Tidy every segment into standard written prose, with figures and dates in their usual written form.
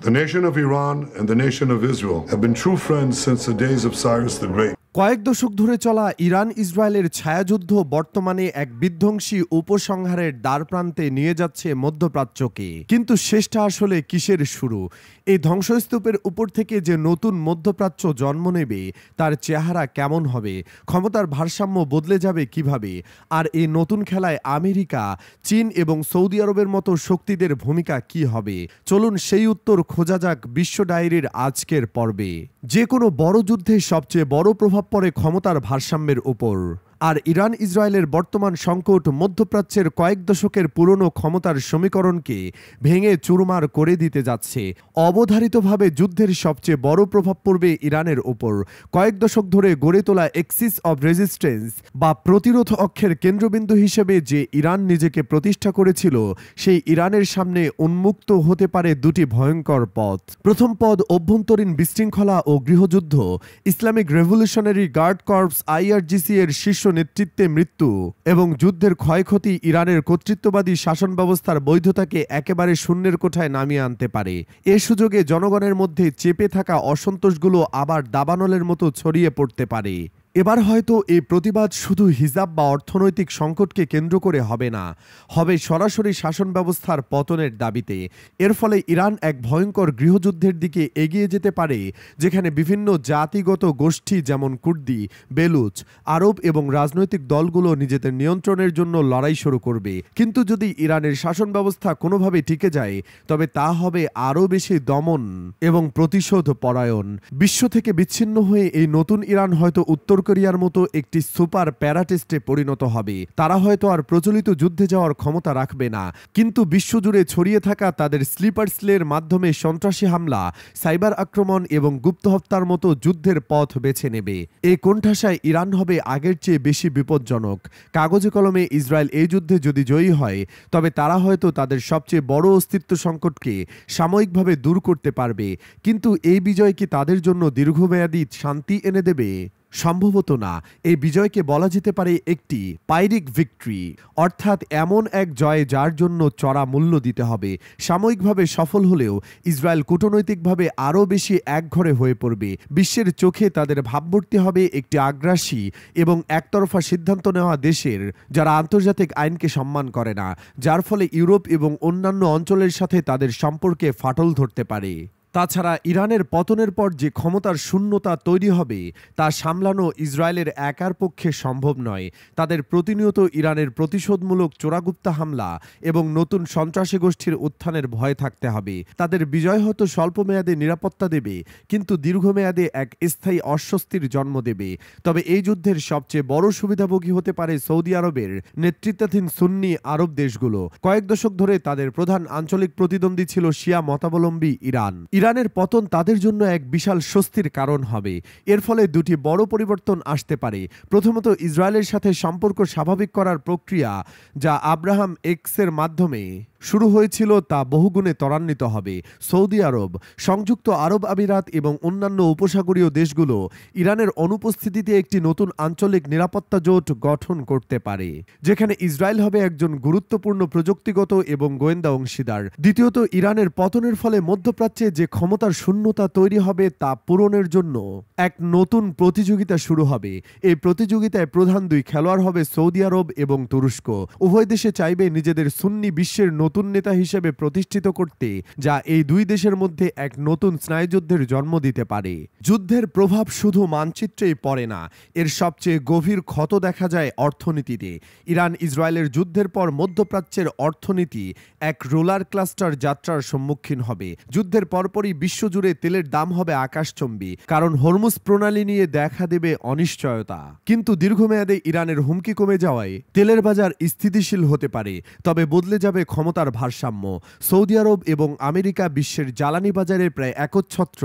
The nation of Iran and the nation of Israel have been true friends since the days of Cyrus the Great. কয়েক দশক ধরে চলা Iran ইসরায়েলের ছায়াযুদ্ধ বর্তমানে এক বিধ্বংসী উপসংহারের দ্বারপ্রান্তে নিয়ে যাচ্ছে মধ্যপ্রাচ্যকে। কিন্তু শেষটা আসলে কিসের শুরু? এই ধ্বংসস্তূপের উপর থেকে যে নতুন মধ্যপ্রাচ্য জন্ম নেবে তার চেহারা কেমন হবে? ক্ষমতার ভারসাম্য বদলে যাবে কিভাবে? আর এই নতুন খেলায় আমেরিকা, চীন এবং সৌদি আরবের মতো শক্তিদের ভূমিকা কি হবে? চলুন সেই উত্তর খোঁজা যাক বিশ্ব ডায়েরির আজকের পর্বে। যে কোনো বড় যুদ্ধে সবচেয়ে বড় প্রভাব পড়ে ক্ষমতার ভারসাম্যের উপর। আর ইরান ইসরায়েলের বর্তমান সংকট মধ্যপ্রাচ্যের কয়েক দশকের পুরনো ক্ষমতার সমীকরণকে ভেঙে চুরমার করে দিতে যাচ্ছে। অবধারিতভাবে যুদ্ধের সবচেয়ে বড় প্রভাব পড়বে ইরানের ওপর। কয়েক দশক ধরে গড়ে তোলা এক্সিস অব রেজিস্ট্যান্স বা প্রতিরোধ অক্ষের কেন্দ্রবিন্দু হিসেবে যে ইরান নিজেকে প্রতিষ্ঠা করেছিল, সেই ইরানের সামনে উন্মুক্ত হতে পারে দুটি ভয়ঙ্কর পথ। প্রথম পদ অভ্যন্তরীণ বিশৃঙ্খলা ও গৃহযুদ্ধ। Islamic Revolutionary Guard Corps IRGC এর শীর্ষ নেতৃত্বে মৃত্যু এবং যুদ্ধের ক্ষয়ক্ষতি ইরানের কর্তৃত্ববাদী শাসন ব্যবস্থার বৈধতাকে একেবারে শূন্যের কোঠায় নামিয়ে আনতে পারে। এ সুযোগে জনগণের মধ্যে চেপে থাকা অসন্তোষগুলো আবার দাবানলের মতো ছড়িয়ে পড়তে পারে। এবার হয়তো এই প্রতিবাদ শুধু হিজাব বা অর্থনৈতিক সংকটকে কেন্দ্র করে হবে না, হবে সরাসরি শাসন ব্যবস্থার পতনের দাবিতে। এর ফলে ইরান এক ভয়ঙ্কর গৃহযুদ্ধের দিকে এগিয়ে যেতে পারে, যেখানে বিভিন্ন জাতিগত গোষ্ঠী যেমন কুর্দি, বেলুচ, আরব এবং রাজনৈতিক দলগুলো নিজেদের নিয়ন্ত্রণের জন্য লড়াই শুরু করবে। কিন্তু যদি ইরানের শাসন ব্যবস্থা কোনোভাবে টিকে যায়, তবে তা হবে আরও বেশি দমন এবং প্রতিশোধ পরায়ণ। বিশ্ব থেকে বিচ্ছিন্ন হয়ে এই নতুন ইরান হয়তো উত্তর কোরিয়ার মতো একটি সুপার প্যারাটেস্টে পরিণত হবে। তারা হয়তো আর প্রচলিত যুদ্ধে যাওয়ার ক্ষমতা রাখবে না, কিন্তু বিশ্বজুড়ে ছড়িয়ে থাকা তাদের স্লিপার সেলের মাধ্যমে সন্ত্রাসী হামলা, সাইবার আক্রমণ এবং গুপ্ত হত্যার মতো যুদ্ধের পথ বেছে নেবে। এই কোণঠাসায় ইরান হবে আগের চেয়ে বেশি বিপজ্জনক। কাগজে কলমে ইসরায়েল এই যুদ্ধে যদি জয়ী হয়, তবে তারা হয়তো তাদের সবচেয়ে বড় অস্তিত্ব সংকটকে সাময়িকভাবে দূর করতে পারবে। কিন্তু এই বিজয় কি তাদের জন্য দীর্ঘমেয়াদী শান্তি এনে দেবে? সম্ভবত না। এই বিজয়কে বলা যেতে পারে একটি পাইরিক ভিক্টরি, অর্থাৎ এমন এক জয় যার জন্য চড়া মূল্য দিতে হবে। সাময়িকভাবে সফল হলেও ইসরায়েল কূটনৈতিকভাবে আরও বেশি একঘরে হয়ে পড়বে। বিশ্বের চোখে তাদের ভাবমূর্তি হবে একটি আগ্রাসী এবং একতরফা সিদ্ধান্ত নেওয়া দেশের, যারা আন্তর্জাতিক আইনকে সম্মান করে না, যার ফলে ইউরোপ এবং অন্যান্য অঞ্চলের সাথে তাদের সম্পর্কে ফাটল ধরতে পারে। তাছাড়া ইরানের পতনের পর যে ক্ষমতার শূন্যতা তৈরি হবে তা সামলানো ইসরায়েলের একার পক্ষে সম্ভব নয়। তাদের প্রতিনিয়ত ইরানের প্রতিশোধমূলক চোরাগুপ্তা হামলা এবং নতুন সন্ত্রাসী গোষ্ঠীর উত্থানের ভয় থাকতে হবে। তাদের বিজয় হয়তো স্বল্পমেয়াদে নিরাপত্তা দেবে, কিন্তু দীর্ঘমেয়াদে এক স্থায়ী অস্বস্তির জন্ম দেবে। তবে এই যুদ্ধের সবচেয়ে বড় সুবিধাভোগী হতে পারে সৌদি আরবের নেতৃত্বাধীন সুন্নি আরব দেশগুলো। কয়েক দশক ধরে তাদের প্রধান আঞ্চলিক প্রতিদ্বন্দ্বী ছিল শিয়া মতাবলম্বী ইরান। ইরানের পতন তাদের জন্য এক বিশাল স্বস্তির কারণ হবে। এর ফলে দুটি বড় পরিবর্তন আসতে পারে। প্রথমত, ইসরায়েলের সাথে সম্পর্ক স্বাভাবিক করার প্রক্রিয়া, যা আব্রাহাম এক্সের মাধ্যমে শুরু হয়েছিল, তা বহুগুণে ত্বরান্বিত হবে। সৌদি আরব, সংযুক্ত আরব আমিরাত এবং অন্যান্য উপসাগরীয় দেশগুলো ইরানের অনুপস্থিতিতে একটি নতুন আঞ্চলিক নিরাপত্তা জোট গঠন করতে পারে, যেখানে ইসরায়েল হবে একজন গুরুত্বপূর্ণ প্রযুক্তিগত এবং গোয়েন্দা অংশীদার। দ্বিতীয়ত, ইরানের পতনের ফলে মধ্যপ্রাচ্যে যে ক্ষমতার শূন্যতা তৈরি হবে তা পূরণের জন্য এক নতুন প্রতিযোগিতা শুরু হবে। এই প্রতিযোগিতায় প্রধান দুই খেলোয়াড় হবে সৌদি আরব এবং তুরস্ক। উভয় দেশে চাইবে নিজেদের সুন্নি বিশ্বের নতুন নেতা হিসেবে প্রতিষ্ঠিত করতে, যা এই দুই দেশের মধ্যে এক নতুন স্নায়ুযুদ্ধের জন্ম দিতে পারে। যুদ্ধের প্রভাব শুধু মানচিত্রেই পড়ে না, এর সবচেয়ে গভীর ক্ষত দেখা যায় অর্থনীতিতে। ইরান ইসরায়েলের যুদ্ধের পর মধ্যপ্রাচ্যের অর্থনীতি এক রোলার ক্লাস্টার যাত্রার সম্মুখীন হবে। যুদ্ধের পরপরই বিশ্বজুড়ে তেলের দাম হবে আকাশচম্বী, কারণ হরমুজ প্রণালী নিয়ে দেখা দেবে অনিশ্চয়তা। কিন্তু দীর্ঘমেয়াদে ইরানের হুমকি কমে যাওয়ায় তেলের বাজার স্থিতিশীল হতে পারে। তবে বদলে যাবে ক্ষমতার ভারসাম্য। সৌদি আরব এবং আমেরিকা বিশ্বের জ্বালানি বাজারে প্রায় একচ্ছত্র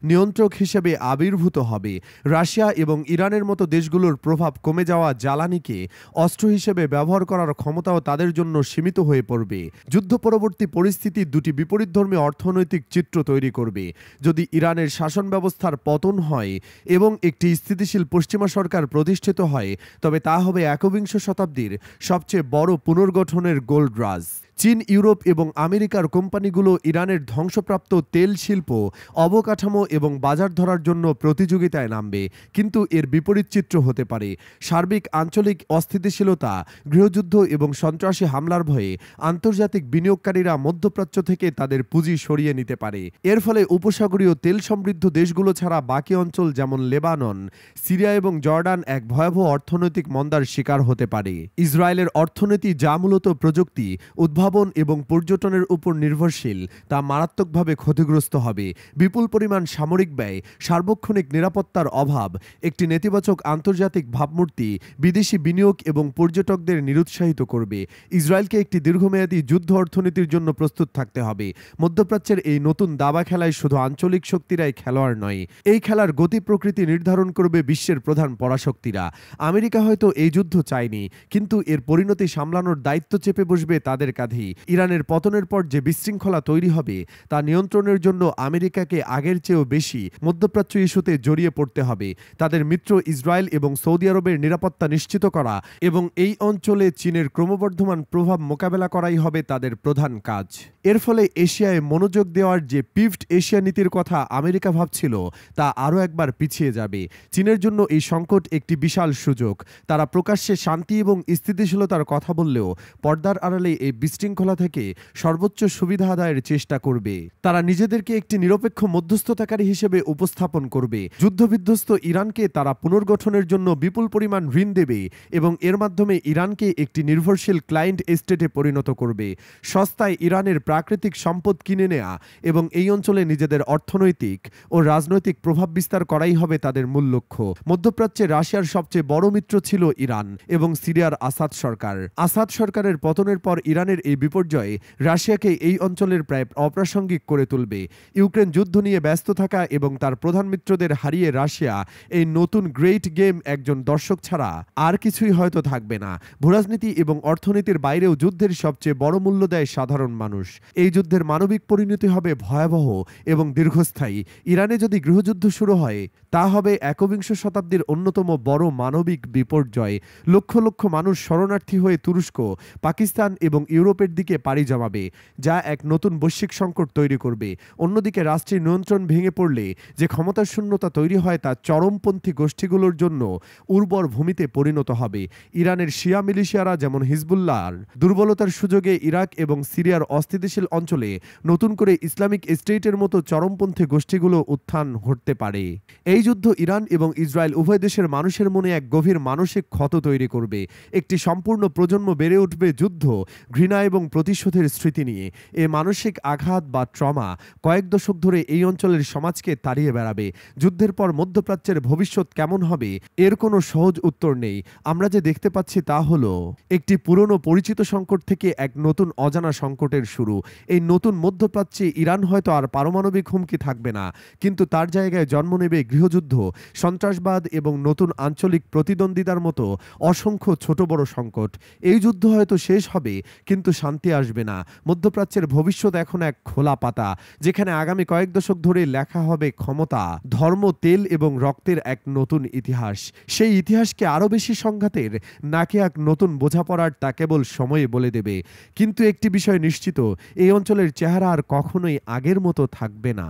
নিয়ন্ত্রক হিসেবে আবির্ভূত হবে। রাশিয়া এবং ইরানের মতো দেশগুলোর প্রভাব কমে যাওয়া জ্বালানিকে অস্ত্র হিসেবে ব্যবহার করার ক্ষমতাও তাদের জন্য সীমিত হয়ে পড়বে। যুদ্ধ পরবর্তী পরিস্থিতি দুটি বিপরীতধর্মী অর্থনৈতিক চিত্র তৈরি করবে। যদি ইরানের শাসন ব্যবস্থার পতন হয় এবং একটি স্থিতিশীল পশ্চিমা সরকার প্রতিষ্ঠিত হয়, তবে তা হবে একবিংশ শতাব্দীর সবচেয়ে বড় পুনর্গঠনের গোল্ড রাজ। চীন, ইউরোপ এবং আমেরিকার কোম্পানিগুলো ইরানের ধ্বংসপ্রাপ্ত তেল শিল্প, অবকাঠামো এবং বাজার ধরার জন্য প্রতিযোগিতায় নামবে, কিন্তু এর বিপরীত চিত্র হতে পারে। সার্বিক আঞ্চলিক অস্থিতিশীলতা, গৃহযুদ্ধ এবং সন্ত্রাসী হামলার ভয়ে আন্তর্জাতিক বিনিয়োগকারীরা মধ্যপ্রাচ্য থেকে তাদের পুঁজি সরিয়ে নিতে পারে। এর ফলে উপসাগরীয় তেল সমৃদ্ধ দেশগুলো ছাড়া বাকি অঞ্চল যেমন লেবানন, সিরিয়া এবং জর্ডান এক ভয়াবহ অর্থনৈতিক মন্দার শিকার হতে পারে। ইসরায়েলের অর্থনীতি, যা মূলত প্রযুক্তি, উদ্ভাবন এবং পর্যটনের উপর নির্ভরশীল, তা মারাত্মকভাবে ক্ষতিগ্রস্ত হবে। বিপুল পরিমাণ সামরিক ব্যয়, সার্বক্ষণিক নিরাপত্তার অভাব, একটি নেতিবাচক আন্তর্জাতিক ভাবমূর্তি বিদেশি বিনিয়োগ এবং পর্যটকদের নিরুৎসাহিত করবে। ইসরায়েলকে একটি দীর্ঘমেয়াদী যুদ্ধ অর্থনীতির জন্য প্রস্তুত থাকতে হবে। মধ্যপ্রাচ্যের এই নতুন দাবা খেলায় শুধু আঞ্চলিক শক্তিরাই খেলোয়াড় নয়, এই খেলার গতি প্রকৃতি নির্ধারণ করবে বিশ্বের প্রধান পরাশক্তিরা। আমেরিকা হয়তো এই যুদ্ধ চায়নি, কিন্তু এর পরিণতি সামলানোর দায়িত্ব চেপে বসবে তাদের কাঁধেই। ইরানের পতনের পর যে বিশৃঙ্খলা তৈরি হবে তা নিয়ন্ত্রণের জন্য আমেরিকাকে আগের চেয়েও বেশি মধ্যপ্রাচ্য ইস্যুতে জড়িয়ে পড়তে হবে। তাদের মিত্র ইসরায়েল এবং সৌদি আরবের নিরাপত্তা নিশ্চিত করা এবং এই অঞ্চলে চীনের ক্রমবর্ধমান প্রভাব মোকাবেলা করাই হবে তাদের প্রধান কাজ। এর ফলে এশিয়ায় মনোযোগ দেওয়ার যে পিভট এশিয়া নীতির কথা আমেরিকা ভাবছিল, তা আরও একবার পিছিয়ে যাবে। চীনের জন্য এই সংকট একটি বিশাল সুযোগ। তারা প্রকাশ্যে শান্তি এবং স্থিতিশীলতার কথা বললেও পর্দার আড়ালে এই বিশৃঙ্খলা থেকে সর্বোচ্চ সুবিধা আদায়ের চেষ্টা করবে। তারা নিজেদেরকে একটি নিরপেক্ষ মধ্যস্থতাকারী হিসেবে উপস্থাপন করবে। যুদ্ধবিধ্বস্ত ইরানকে তারা পুনর্গঠনের জন্য বিপুল পরিমাণ ঋণ দেবে এবং এর মাধ্যমে ইরানকে একটি নির্ভরশীল ক্লায়েন্ট স্টেটে পরিণত করবে। সস্তায় ইরানের প্রাকৃতিক সম্পদ কিনে নেয়া এবং এই অঞ্চলে নিজেদের অর্থনৈতিক ও রাজনৈতিক প্রভাব বিস্তার করাই হবে তাদের মূল লক্ষ্য। মধ্যপ্রাচ্যে রাশিয়ার সবচেয়ে বড় মিত্র ছিল ইরান এবং সিরিয়ার আসাদ সরকার। আসাদ সরকারের পতনের পর ইরানের এই বিপর্যয় রাশিয়াকে এই অঞ্চলের প্রায় অপ্রাসঙ্গিক করে তুলবে। ইউক্রেন যুদ্ধ নিয়ে ব্যস্ত থাকা এবং তার প্রধান মিত্রদের হারিয়ে রাশিয়া এই নতুন গ্রেট গেম একজন দর্শক ছাড়া আর কিছুই হয়তো থাকবে না। ভূরাজনীতি এবং অর্থনীতির বাইরেও যুদ্ধের সবচেয়ে বড় মূল্য দেয় সাধারণ মানুষ। এই যুদ্ধের মানবিক পরিণতি হবে ভয়াবহ এবং দীর্ঘস্থায়ী। ইরানে যদি গৃহযুদ্ধ শুরু হয়, তা হবে একবিংশ শতাব্দীর অন্যতম বড় মানবিক বিপর্যয়। লক্ষ লক্ষ মানুষ শরণার্থী হয়ে তুরস্ক, পাকিস্তান এবং ইউরোপের দিকে পাড়ি জমাবে, যা এক নতুন বৈশ্বিক সংকট তৈরি করবে। অন্যদিকে রাষ্ট্রের নিয়ন্ত্রণ ভেঙে পড়লে যে ক্ষমতার শূন্যতা তৈরি হয়, তা চরমপন্থী গোষ্ঠীগুলোর জন্য উর্বর ভূমিতে পরিণত হবে। ইরানের শিয়া মিলিশিয়ারা যেমন হিজবুল্লাহর দুর্বলতার সুযোগে ইরাক এবং সিরিয়ার অস্থিতিশীল অঞ্চলে নতুন করে ইসলামিক স্টেটের মতো চরমপন্থী গোষ্ঠীগুলো উত্থান ঘটতে পারে। এই যুদ্ধ ইরান এবং ইসরায়েল উভয় দেশের মানুষের মনে এক গভীর মানসিক ক্ষত তৈরি করবে। একটি সম্পূর্ণ প্রজন্ম বেড়ে উঠবে যুদ্ধ, ঘৃণা এবং প্রতিশোধের স্মৃতি নিয়ে। এ মানসিক আঘাত বা ট্রমা কয়েক দশক ধরে এই অঞ্চলের সমাজকে তাড়িয়ে বেড়াবে। যুদ্ধের পর মধ্যপ্রাচ্যের ভবিষ্যৎ কেমন হবে, এর কোনো সহজ উত্তর নেই। আমরা যে দেখতে পাচ্ছি তা হলো একটি পুরনো পরিচিত সংকট থেকে এক নতুন অজানা সংকটের শুরু। এই নতুন মধ্যপ্রাচ্যে ইরান হয়তো আর পারমাণবিক হুমকি থাকবে না, কিন্তু তার জায়গায় জন্ম নেবে গৃহযুদ্ধ, সন্ত্রাসবাদ এবং নতুন আঞ্চলিক প্রতিদ্বন্দ্বিতার মতো অসংখ্য ছোট বড় সংকট। এই যুদ্ধ হয়তো শেষ হবে, কিন্তু শান্তি আসবে না। মধ্যপ্রাচ্যের ভবিষ্যৎ এখন এক খোলা পাতা, যেখানে আগামী কয়েক দশক ধরে লেখা হবে ক্ষমতা, ধর্ম, তেল এবং রক্তের এক নতুন ইতিহাস। সেই ইতিহাসকে আরও বেশি সংঘাতের নাকি এক নতুন বোঝাপড়ার, তা কেবল সময়ে বলে দেবে। কিন্তু একটি বিষয় নিশ্চিত, এই অঞ্চলের চেহারা আর কখনোই আগের মতো থাকবে না।